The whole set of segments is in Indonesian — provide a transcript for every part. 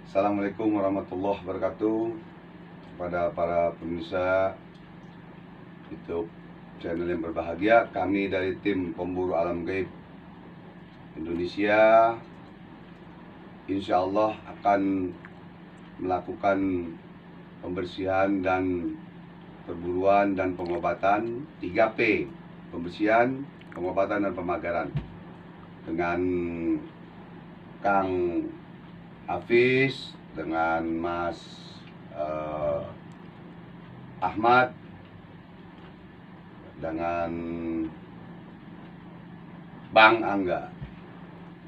Assalamualaikum warahmatullahi wabarakatuh. Kepada para pemirsa YouTube channel yang berbahagia, kami dari tim pemburu alam gaib Indonesia insya Allah akan melakukan pembersihan dan perburuan dan pengobatan 3P, pembersihan, pengobatan dan pemagaran, dengan Kang Hafiz, dengan Mas Ahmad, dengan Bang Angga,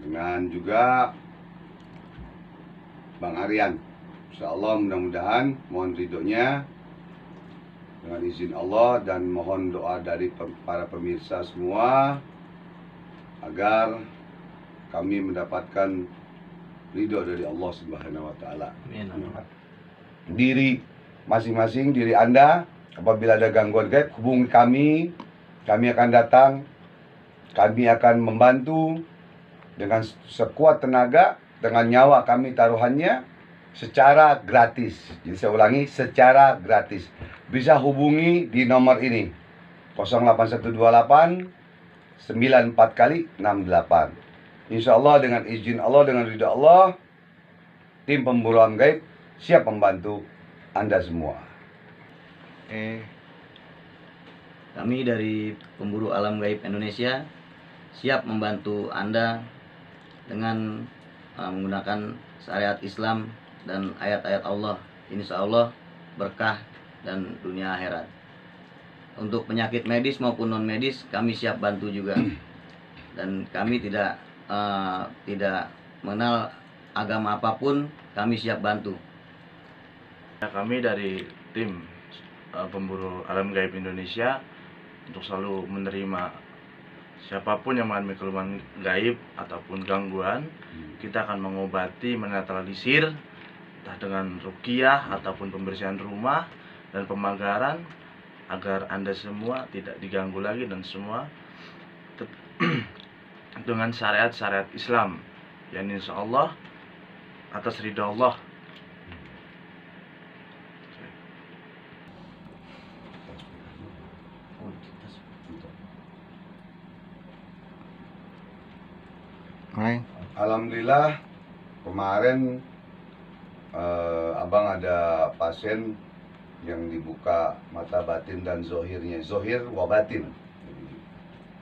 dengan juga Bang Aryan. Insya Allah mudah-mudahan, mohon ridhonya dengan izin Allah, dan mohon doa dari para pemirsa semua agar kami mendapatkan ridho dari Allah Subhanahu wa taala. Diri masing-masing, diri Anda, apabila ada gangguan gaib, hubungi kami akan datang, kami akan membantu dengan sekuat tenaga, dengan nyawa kami taruhannya, secara gratis. Jadi saya ulangi, secara gratis. Bisa hubungi di nomor ini 08128 94 kali 68. Insya Allah dengan izin Allah, dengan ridha Allah, tim pemburu alam gaib siap membantu Anda semua. Kami dari pemburu alam gaib Indonesia siap membantu Anda dengan menggunakan syariat Islam dan ayat-ayat Allah. Insya Allah berkah dan dunia akhirat. Untuk penyakit medis maupun non medis kami siap bantu juga. Dan kami tidak mengenal agama apapun, kami siap bantu. Kami dari tim pemburu alam gaib Indonesia untuk selalu menerima siapapun yang mengalami keluhan gaib ataupun gangguan. Kita akan mengobati, menetralisir, entah dengan ruqyah ataupun pembersihan rumah dan pemagaran, agar Anda semua tidak diganggu lagi dan semua dengan syariat-syariat Islam yang insya Allah atas ridha Allah. Alhamdulillah kemarin abang ada pasien yang dibuka mata batin dan zohirnya, zohir wa batin.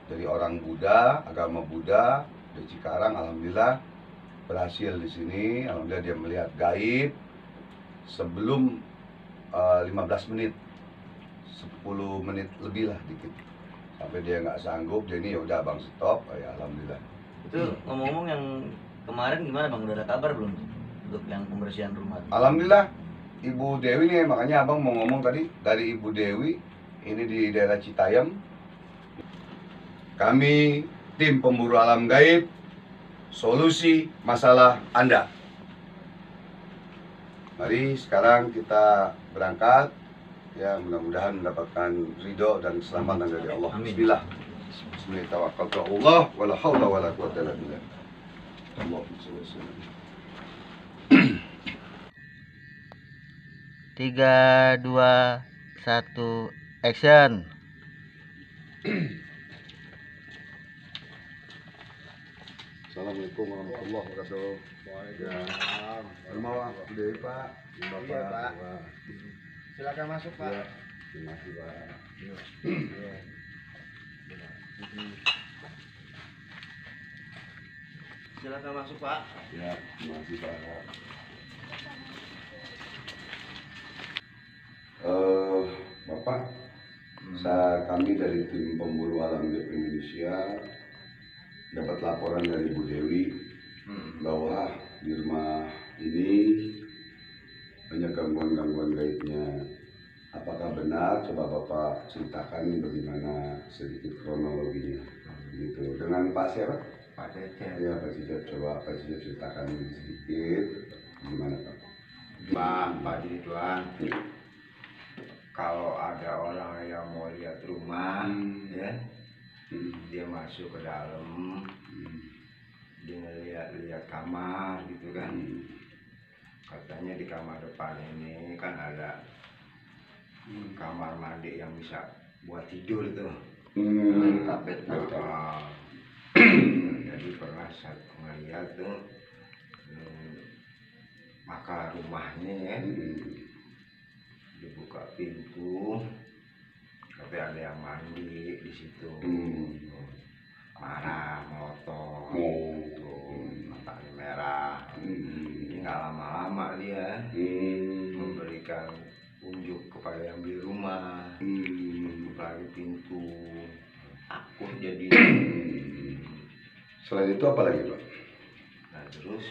Dari orang Buddha, agama Buddha di Cikarang. Alhamdulillah berhasil di sini. Alhamdulillah dia melihat gaib sebelum 15 menit, 10 menit lebih lah dikit, sampai dia nggak sanggup. Jadi ya udah abang stop. Ya alhamdulillah. Itu ngomong-ngomong yang kemarin gimana Bang, udah ada kabar belum untuk yang pembersihan rumah? Alhamdulillah Ibu Dewi nih, makanya abang mau ngomong tadi dari Ibu Dewi ini di daerah Citayam. Kami tim pemburu alam gaib, solusi masalah Anda. Mari sekarang kita berangkat, ya mudah-mudahan mendapatkan ridho dan keselamatan dari Allah. Bismillah. Bismillahirrahmanirrahim. Wala haula wala quwwata illa billah. Allahumma shalli ala sayyidina. 3, 2, 1, action. Assalamualaikum warahmatullahi wabarakatuh. Waalaikumsalam. Rumah Bu Dewi, Pak. Iya, Pak. Silakan masuk, Pak. Ya, terima kasih, Pak. Silakan masuk, Pak. Ya, terima kasih, Pak. Bapak, kami dari tim pemburu alam gaib Indonesia dapat laporan dari Bu Dewi bahwa di rumah ini banyak gangguan-gangguan gaibnya. Apakah benar? Coba Bapak ceritakan bagaimana sedikit kronologinya. Gitu. Dengan Pak siapa? Pak Cecep. Ya, Pak Cecep. Coba Pak Cecep ceritakan sedikit gimana Pak? Pak Ridwan, kalau ada orang yang mau lihat rumah, ya, dia masuk ke dalam, dia lihat-lihat kamar gitu kan. katanya di kamar depan ini kan ada kamar mandi yang bisa buat tidur itu. Kapet. Jadi pernah saya ngeliat tuh, maka rumahnya ya, dibuka pintu, tapi ada yang mandi di situ. Marah, melotot, matanya merah. Ini nggak lama-lama dia memberikan unjuk kepada yang di rumah, buka lagi pintu, takut jadi. Selain itu apa lagi, Pak? Nah terus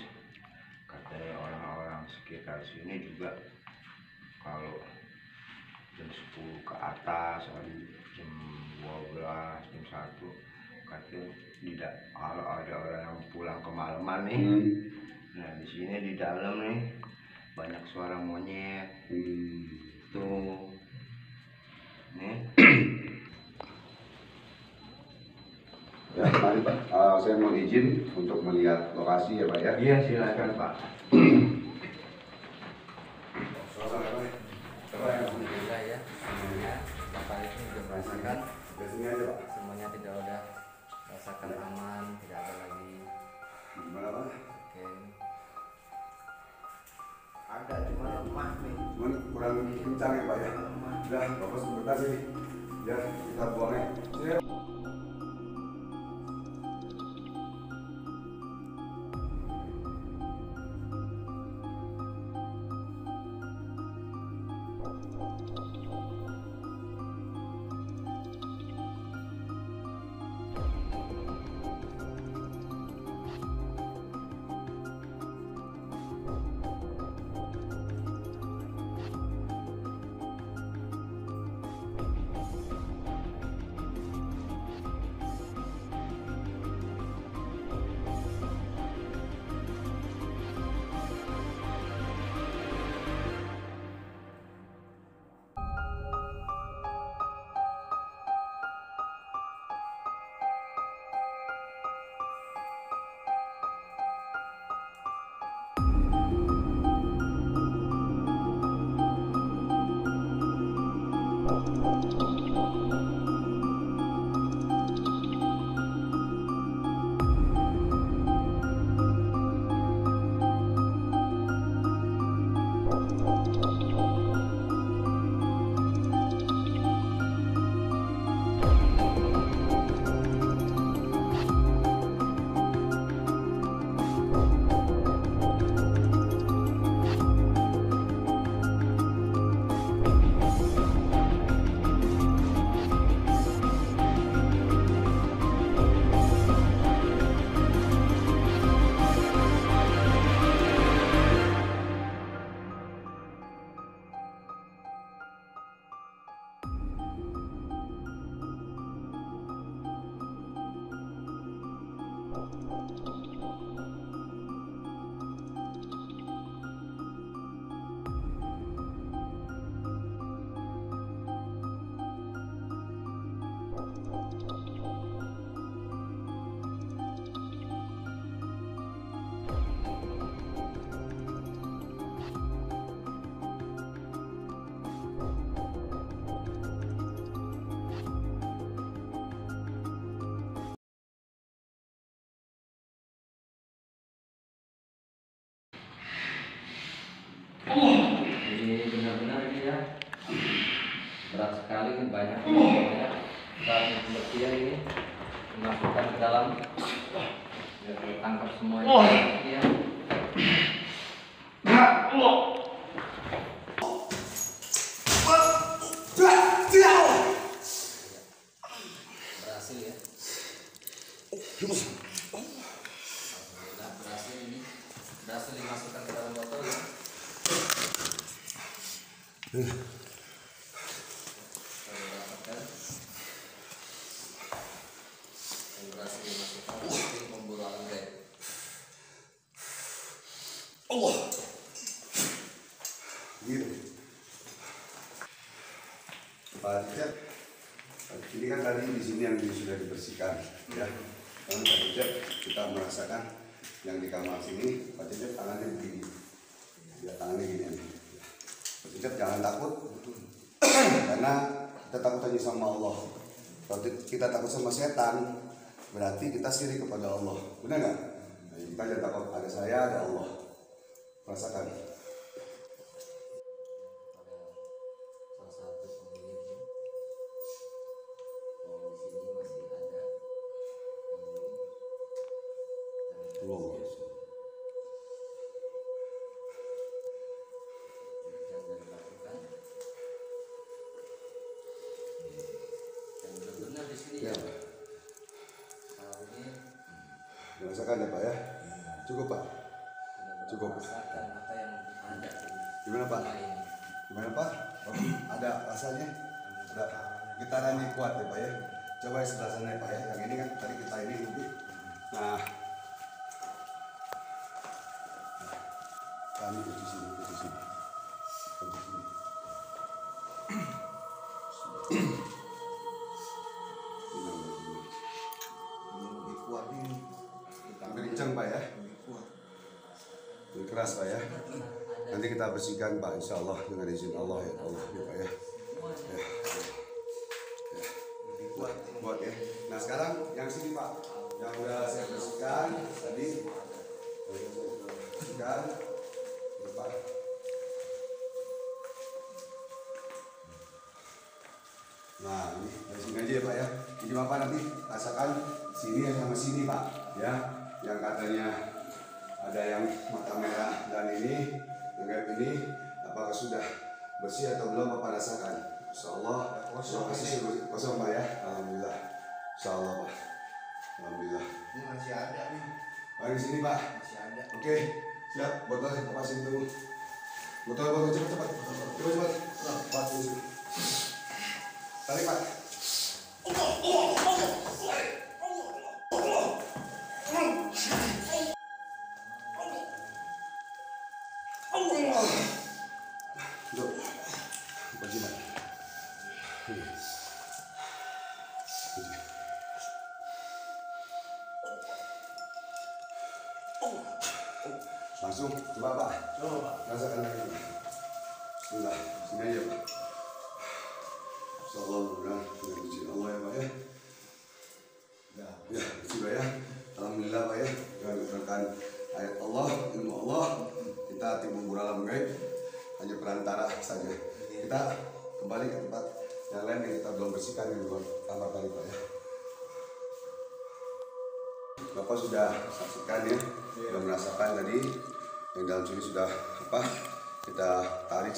katanya orang-orang sekitar sini juga kalau jam 10 ke atas, jam 12, jam 1, katanya tidak, kalau ada orang yang pulang kemalaman nih, nah di sini di dalam nih banyak suara monyet. Tuh nih. Ya, mari Pak. Saya mau izin untuk melihat lokasi ya Pak ya. Iya silakan Pak. Alhamdulillah ya, semuanya Bapak itu sudah merasakan Sini aja Pak. semuanya tidak ada rasakan aman, tidak ada lagi. Gimana Pak? Oke. Ada cuma lemah nih. Cuman kurang kencang ya Pak ya. Udah, Bapak sebentar sini. Ya, kita buangnya. Sini. Jadi benar-benar ini ya berat sekali, banyak ya. Saat pembersihan ini dimasukkan ke dalam, biar ditangkap semuanya ya. Berhasil ya. Alhamdulillah berhasil ini, berhasil dimasukkan ke dalam botol ya. Berhasil dimasukkan ke pemburu alam gaib. Gitu. Pak Cecep, ini kan tadi di sini yang sudah dibersihkan, ya. Kan Pak Cecep kita merasakan yang di kamar sini, Pak Cecep tangannya begini. Ya, tangannya gini aja. Bersihkan, jangan takut. Karena kita takut hanya sama Allah. Kalau kita takut sama setan, berarti kita syirik kepada Allah. Benar nggak? Nah, kita jangan takut, ada saya, ada Allah. Rasakan. Salah satu pemiliknya. Oh, di sini masih ada pemilik. Allah. Yang dilakukan. Dan benar-benar di sini Ya, ya. Kalau ini rasakan ya Pak ya. Cukup Pak. benar-benar Cukup. merasakan apa yang ada di Gimana Pak? rumah ini. Gimana Pak? Oh, ada rasanya? Ada getarannya kuat ya Pak ya. Coba yang sebelah sana ya Pak ya. Yang ini kan tadi kita ini lebih. Nah, kami di sini, di sini. Di sini. Ini lebih kuat ini. Lebih kencang Pak ya. Lebih keras Pak ya. Nanti kita bersihkan Pak, insya Allah dengan izin Allah ya Allah ya Pak ya. Ya. Buat, buat ya. Nah sekarang yang sini Pak, yang udah saya bersihkan tadi, bersihkan, ya, Pak. Nah ini dari sini aja ya Pak ya. Jadi Bapak nanti rasakan sini sama sini Pak ya. Yang katanya ada yang mata merah dan ini, yang ini, apakah sudah bersih atau belum Bapak rasakan? Insyaallah kosong Pak ya. Alhamdulillah. Insyaallah Pak. Alhamdulillah. Ini masih ada nih, Mari sini Pak. masih ada. Oke, siap. Botol saya pasin dulu. Botol cepat. Pak ini. Tarik Pak. Duduk. Baju Pak. Ini. Langsung, coba Pak. Coba. Rasakan lagi Pak. Bismillah, sini aja Pak. Insyaallah mudah dengan izin Allah ya Pak ya. Ya, bismillah ya. Alhamdulillah Pak ya. Dengan menggunakan ayat Allah, ilmu Allah, kita tim pemburu alam gaib hanya perantara saja. Kita kembali ke tempat yang lain yang kita belum bersihkan yang belum pertama kali Pak ya. Bapak sudah saksikan ya, sudah merasakan tadi yang dalam sini sudah apa kita tarik,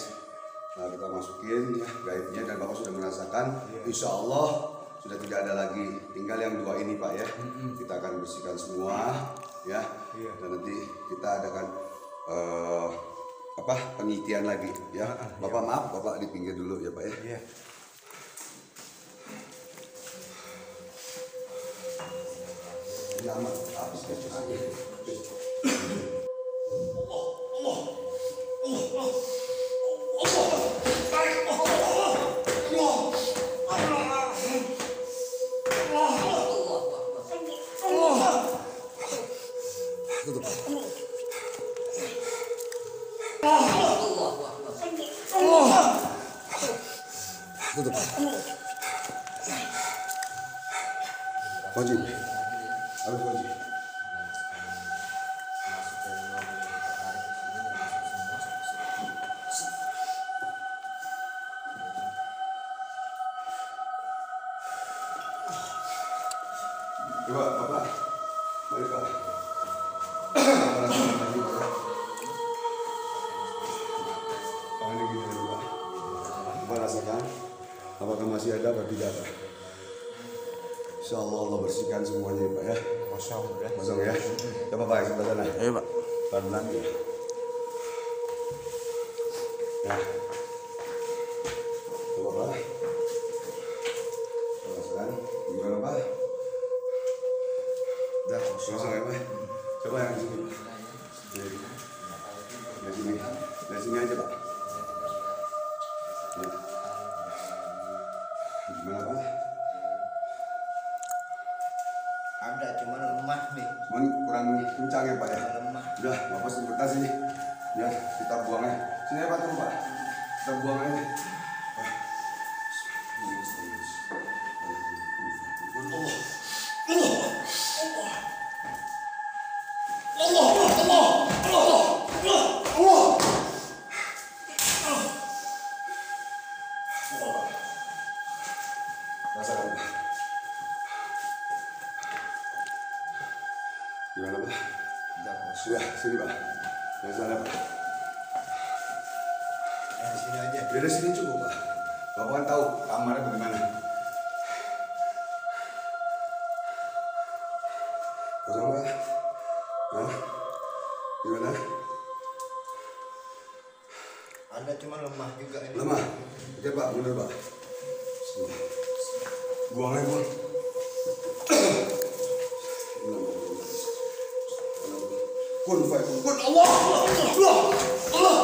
nah, kita masukin ya gaibnya dan Bapak sudah merasakan. Insya Allah sudah tidak ada lagi, tinggal yang dua ini Pak ya. Kita akan bersihkan semua ya, dan nanti kita adakan apa penelitian lagi ya. Bapak maaf, Bapak di pinggir dulu ya Pak ya. Lama, habis tutup. Tutup. Kunci. Harus kunci. Masuk dari luar ini, kita tarik ke sini dan masuk semua. Coba Bapak, mari Pak. Bapak rasakan lagi Pak. Tangannya gini dulu Pak. Bapak rasakan, apakah masih ada atau tidak Pak? Insya Allah Allah bersihkan semuanya Pak ya. Kosong ya. Coba Pak, sebelah sana. Ayo Pak. Pelan-pelan ya. Nah. Coba Pak. Rasakan. Gimana Pak? Udah kosong ya Pak. Coba yang sini Pak. Dari sini. Dari sini aja Pak. Ya. Gimana Pak? Ada, cuman lemah nih, Cuman kurang kencang ya Pak ya. lemah. Udah, Bapak sebentar sini. Ya, kita buang aja. Sini ya Pak, turun Pak. Kita buang aja. Rasakan Pak. Gimana Pak? Sudah, sini Pak. Yang sana Pak. Di sini aja. Ya dari sini cukup Pak. Bapak kan tahu kamarnya bagaimana. Kosong Pak? Hah? Gimana? Anda cuma lemah juga ini. Lemah? Oke Pak, mundur Pak. Buang aja buang. Kun fayakun. Kun Allah. Allah. Allah. Allah.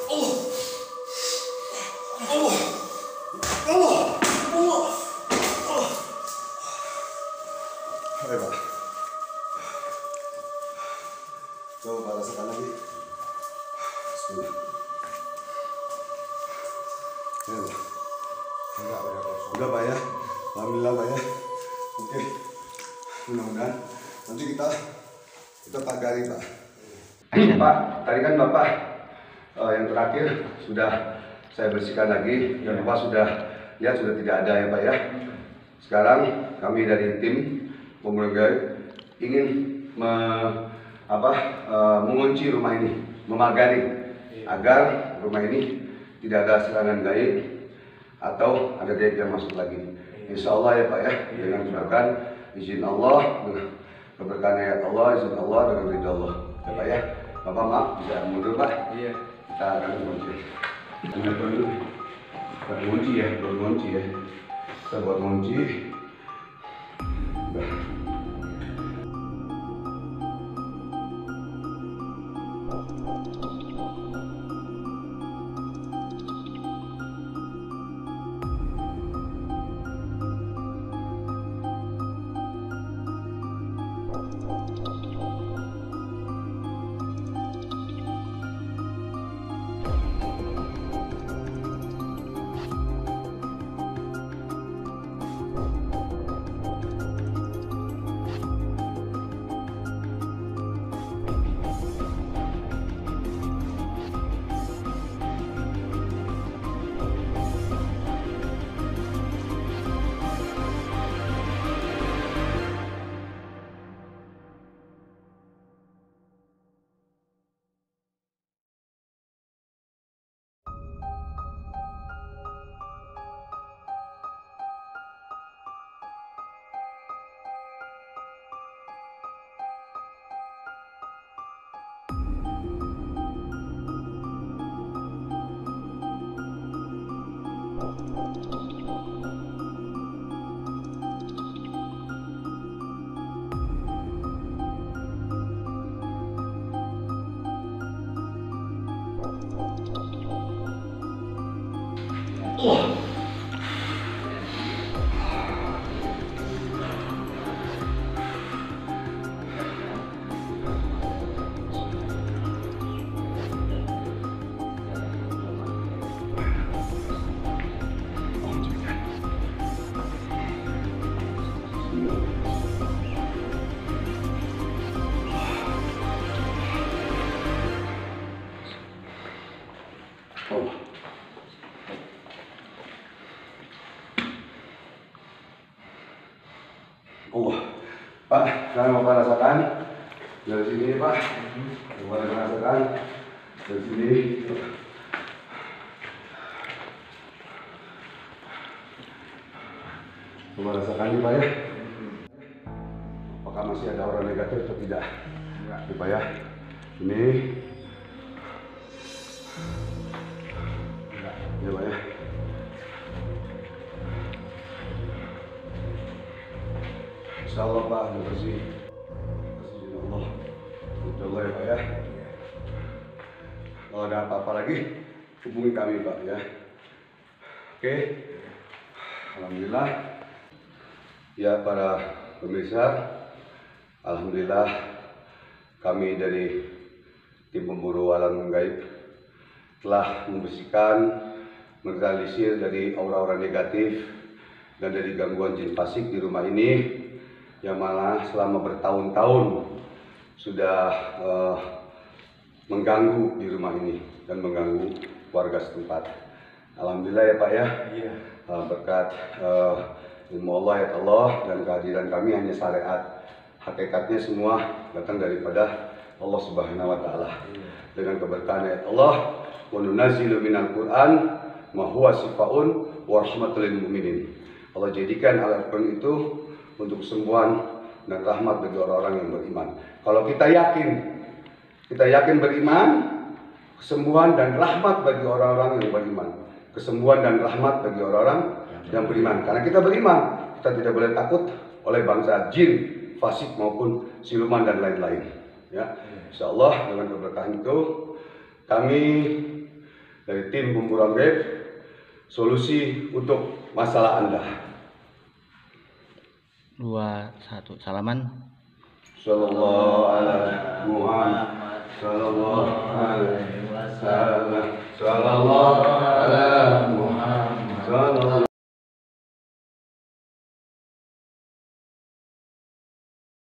Allah. Allah. Allah. Allah. Allah. Ayo Pak. Coba Pak rasakan lagi. Bismillah. Ya Pak. Enggak udah kosong. Udah Pak ya. Alhamdulillah Pak ya. Oke. Mudah-mudahan nanti kita pagari Pak. Pak, tadi kan Bapak yang terakhir sudah saya bersihkan lagi dan Bapak sudah lihat sudah tidak ada ya Pak ya. Sekarang kami dari tim pemburu gaib ingin mengunci rumah ini, memagari agar rumah ini tidak ada serangan gaib atau ada gaib yang masuk lagi. Insya Allah ya Pak ya, dengan berkat izin Allah, keberkahan ayat Allah, izin Allah dengan ridha Allah. Ya Pak ya, Bapak maaf bisa mundur Pak. Iya. Kita akan mengunci. Kita dulu. Kita mengunci ya, buat mengunci ya. Kita buat mengunci. Udah. Pak, sekarang Bapak rasakan dari sini Pak. Bapak rasakan dari sini. Bapak rasakan nih Pak ya. Apakah masih ada orang negatif atau tidak? Enggak. Nih Pak ya. Ini. Enggak. Ini Pak ya. Insya Allah Pak, bersih. Bersih Allah. Insya Allah ya Pak ya. Kalau ada apa-apa lagi, hubungi kami Pak ya. Oke. Alhamdulillah. Ya para pemirsa, alhamdulillah kami dari tim pemburu alam gaib telah membersihkan, menetralisir dari aura-aura negatif dan dari gangguan jin fasik di rumah ini yang malah selama bertahun-tahun sudah mengganggu di rumah ini dan mengganggu warga setempat. Alhamdulillah ya Pak ya. Iya. Berkat ilmu Allah ya Allah dan kehadiran kami hanya syariat. Hakikatnya semua datang daripada Allah Subhanahu wa taala. Dengan keberkahan ayat Allah, wa nunazzilu minal Qur'an ma huwa shifaa'un wa rahmatul lil mu'minin. Allah jadikan Al-Qur'an itu untuk kesembuhan dan rahmat bagi orang-orang yang beriman. Kalau kita yakin beriman, kesembuhan dan rahmat bagi orang-orang yang beriman. Kesembuhan dan rahmat bagi orang-orang yang beriman. Karena kita beriman, kita tidak boleh takut oleh bangsa jin, fasik maupun siluman dan lain-lain. Ya, insya Allah dengan keberkahan itu kami dari tim pemburu alam gaib solusi untuk masalah Anda. 2, 1, salaman. Sallallahu alaihi Muhammad sallallahu alaihi wasallam sallallahu